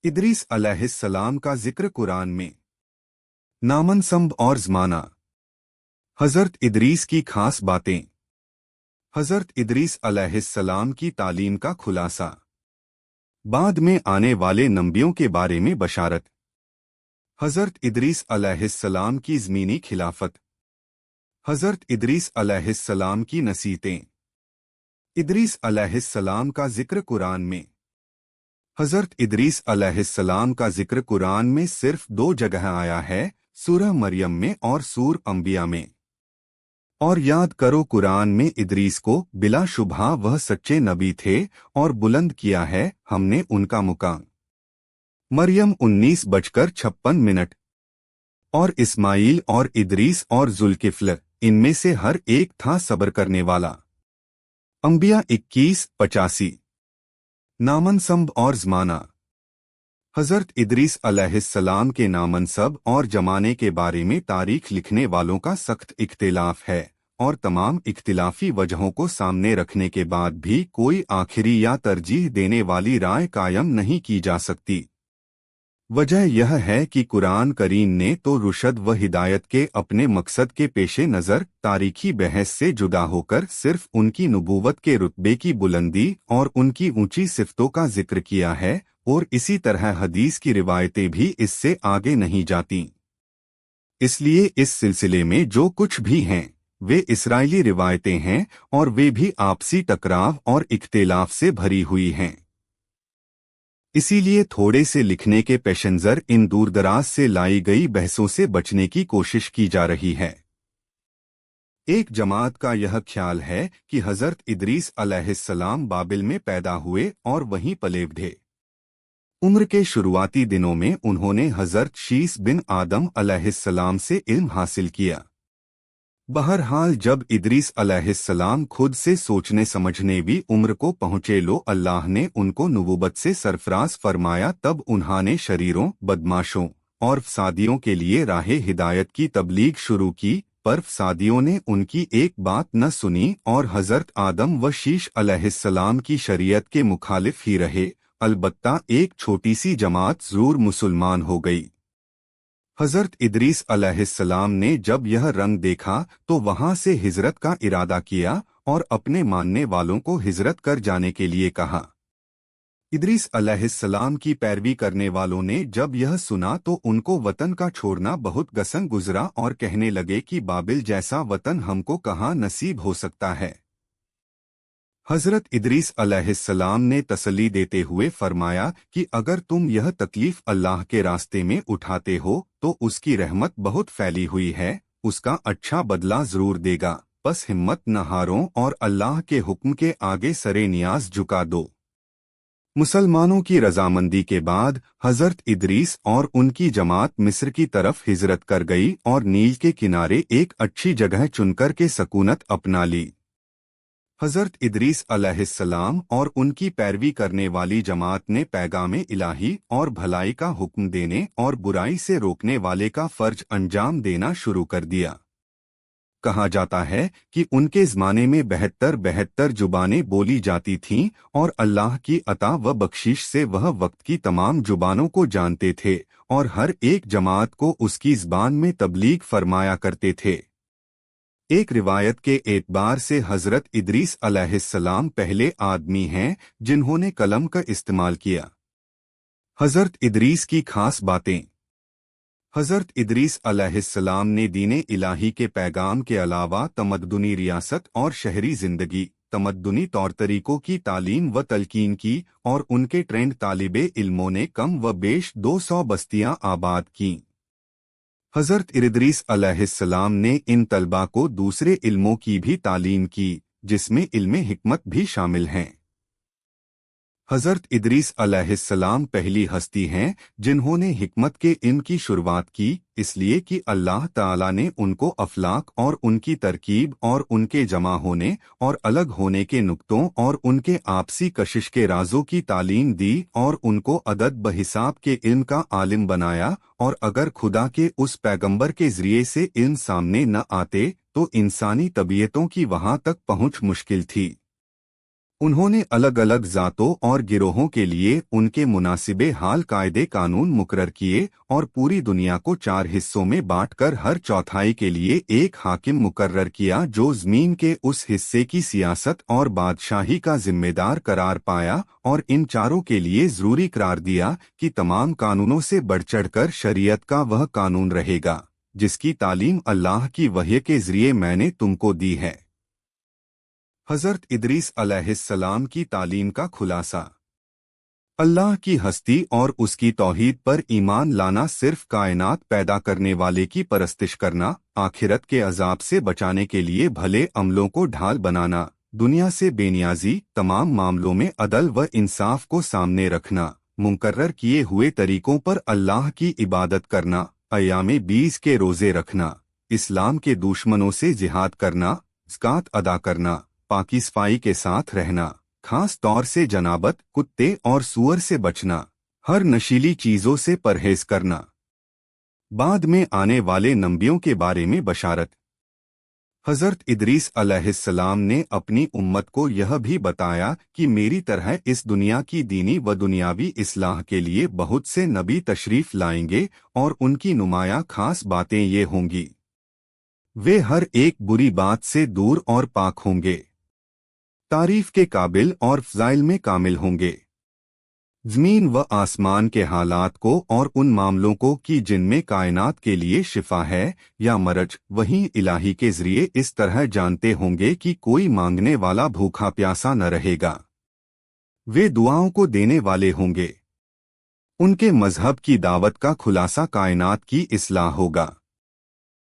इदरीस अलैहिस्सलाम का जिक्र कुरान में। नामनसब और ज़माना। हज़रत इदरीस की खास बातें। हज़रत इदरीस अलैहिस्सलाम की तालीम का खुलासा। बाद में आने वाले नबियों के बारे में बशारत। हज़रत इदरीस अलैहिस्सलाम की ज़मीनी खिलाफत। हज़रत इदरीस अलैहिस्सलाम की नसीहतें। इदरीस अलैहिस्सलाम का जिक्र कुरान में। हज़रत इदरीस अलैहिस्सलाम का जिक्र कुरान में सिर्फ 2 जगह आया है, सूरह मरियम में और सूर अंबिया में। और याद करो कुरान में इदरीस को बिला शुबहा वह सच्चे नबी थे और बुलंद किया है हमने उनका मुकाम। मरियम 19:56। और इस्माइल और इदरीस और जुल्किफ्ल इनमें से हर एक था सब्र करने वाला। अंबिया 21:85। नामनसब और ज़माना। हज़रत इदरीस अलैहिस्सलाम के नामनसब और जमाने के बारे में तारीख लिखने वालों का सख्त इख्तिलाफ है, और तमाम इख्तिलाफी वजहों को सामने रखने के बाद भी कोई आखिरी या तरजीह देने वाली राय कायम नहीं की जा सकती। वजह यह है कि कुरान करीम ने तो रुशद व हिदायत के अपने मकसद के पेशे नज़र तारीखी बहस से जुदा होकर सिर्फ उनकी नबूवत के रुतबे की बुलंदी और उनकी ऊंची सिफ़तों का जिक्र किया है, और इसी तरह हदीस की रिवायतें भी इससे आगे नहीं जातीं। इसलिए इस सिलसिले में जो कुछ भी हैं वे इस्राइली रिवायतें हैं, और वे भी आपसी टकराव और इख्तिलाफ से भरी हुई हैं। इसीलिए थोड़े से लिखने के पेशेंजर इन दूरदराज से लाई गई बहसों से बचने की कोशिश की जा रही है। एक जमात का यह ख्याल है कि हज़रत इदरीस अलैहिस्सलाम बाबिल में पैदा हुए और वहीं पले बढ़े। उम्र के शुरुआती दिनों में उन्होंने हज़रत शीस बिन आदम अलैहिस्सलाम से इल्म हासिल किया। बहरहाल जब इदरीस अलैहिस्सलाम खुद से सोचने समझने भी उम्र को पहुँचे लो अल्लाह ने उनको नबूवत से सरफराज फरमाया, तब उन्होंने शरीरों, बदमाशों और फसादियों के लिए राहे हिदायत की तबलीग शुरू की, पर फसादियों ने उनकी एक बात न सुनी और हज़रत आदम व शीश अलैहिस्सलाम की शरीयत के मुखालिफ ही रहे। अलबत्ता एक छोटी सी जमात ज़रूर मुसलमान हो गई। हज़रत इदरीस अलैहिस्सलाम ने जब यह रंग देखा तो वहां से हिजरत का इरादा किया और अपने मानने वालों को हिजरत कर जाने के लिए कहा। इदरीस अलैहिस्सलाम की पैरवी करने वालों ने जब यह सुना तो उनको वतन का छोड़ना बहुत गसन गुजरा और कहने लगे कि बाबिल जैसा वतन हमको कहाँ नसीब हो सकता है। हज़रत इदरीस अलैहिस्सलाम ने तसल्ली देते हुए फरमाया कि अगर तुम यह तकलीफ अल्लाह के रास्ते में उठाते हो तो उसकी रहमत बहुत फैली हुई है, उसका अच्छा बदला ज़रूर देगा, बस हिम्मत न हारो और अल्लाह के हुक्म के आगे सरे नियाज झुका दो। मुसलमानों की रजामंदी के बाद हज़रत इदरीस और उनकी जमात मिस्र की तरफ हिजरत कर गई और नील के किनारे एक अच्छी जगह चुनकर के सकूनत अपना ली। हज़रत इदरीस अलैहिस्सलाम और उनकी पैरवी करने वाली जमात ने पैगामे इलाही और भलाई का हुक्म देने और बुराई से रोकने वाले का फ़र्ज अंजाम देना शुरू कर दिया। कहा जाता है कि उनके ज़माने में 72 जुबानें बोली जाती थीं और अल्लाह की अता व बख्शिश से वह वक्त की तमाम जुबानों को जानते थे और हर एक जमात को उसकी ज़बान में तबलीग फरमाया करते थे। एक रिवायत के एतबार से हज़रत इदरीस अलैहिस्सलाम पहले आदमी हैं जिन्होंने कलम का इस्तेमाल किया। हज़रत इदरीस की खास बातें। हज़रत इदरीस अलैहिस्सलाम ने दीने इलाही के पैगाम के अलावा तमद्दुनी रियासत और शहरी ज़िंदगी, तमद्दुनी तौर तरीकों की तालीम व तलकीन की, और उनके ट्रेंड तालिबे इल्मों ने कम व बेश 200 बस्तियां आबाद कीं। हज़रत इदरीस अलैहिस्सलाम ने इन तलबा को दूसरे इल्मों की भी तालीम की, जिसमें इल्मे हिकमत भी शामिल हैं। हज़रत इदरीस अलैहिस्सलाम पहली हस्ती हैं जिन्होंने हिकमत के इल्म की शुरुआत की, इसलिए कि अल्लाह ताला ने उनको अफलाक और उनकी तरकीब और उनके जमा होने और अलग होने के नुक्तों और उनके आपसी कशिश के राजों की तालीम दी और उनको अदद बहिसाब के इल्म का आलिम बनाया, और अगर खुदा के उस पैगंबर के ज़रिए से इल्म सामने न आते तो इंसानी तबीयतों की वहां तक पहुंच मुश्किल थी। انہوں نے الگ الگ ذاتوں اور گروہوں کے لیے ان کے مناسب حال قاعدے قانون مقرر کیے اور پوری دنیا کو 4 حصوں میں بانٹ کر ہر چوتھائی کے لیے ایک حاکم مقرر کیا جو زمین کے اس حصے کی سیاست اور بادشاہی کا ذمہ دار قرار پایا، اور ان چاروں کے لیے ضروری قرار دیا کہ تمام قانونوں سے بڑھ چڑھ کر شریعت کا وہ قانون رہے گا جس کی تعلیم اللہ کی وحی کے ذریعے میں نے تم کو دی ہے۔ حضرت ادریس علیہ السلام کی تعلیم کا خلاصہ۔ اللہ کی ہستی اور اس کی توحید پر ایمان لانا، صرف کائنات پیدا کرنے والے کی پرستش کرنا، آخرت کے عذاب سے بچانے کے لیے بھلے عملوں کو ڈھال بنانا، دنیا سے بے نیازی، تمام معاملوں میں عدل و انصاف کو سامنے رکھنا، مقرر کیے ہوئے طریقوں پر اللہ کی عبادت کرنا، ایام 20 کے روزے رکھنا، اسلام کے دشمنوں سے جہاد کرنا، زکوٰۃ ادا کرنا، پاکی صفائی کے ساتھ رہنا، خاص طور سے جنابت، کتے اور سور سے بچنا، ہر نشیلی چیزوں سے پرہیز کرنا۔ بعد میں آنے والے نبیوں کے بارے میں بشارت۔ حضرت ادریس علیہ السلام نے اپنی امت کو یہ بھی بتایا کہ میری طرح اس دنیا کی دینی و دنیاوی اصلاح کے لیے بہت سے نبی تشریف لائیں گے، اور ان کی نمایاں خاص باتیں یہ ہوں گی: وہ ہر ایک بری بات سے دور اور پاک ہوں گے، تعریف کے قابل اور فضائل میں کامل ہوں گے، زمین و آسمان کے حالات کو اور ان معاملوں کو کہ جن میں کائنات کے لیے شفا ہے یا مرج، وہیں الہی کے ذریعے اس طرح جانتے ہوں گے کہ کوئی مانگنے والا بھوکا پیاسا نہ رہے گا، وہ دعاؤں کو دینے والے ہوں گے، ان کے مذہب کی دعوت کا خلاصہ کائنات کی اصلاح ہوگا۔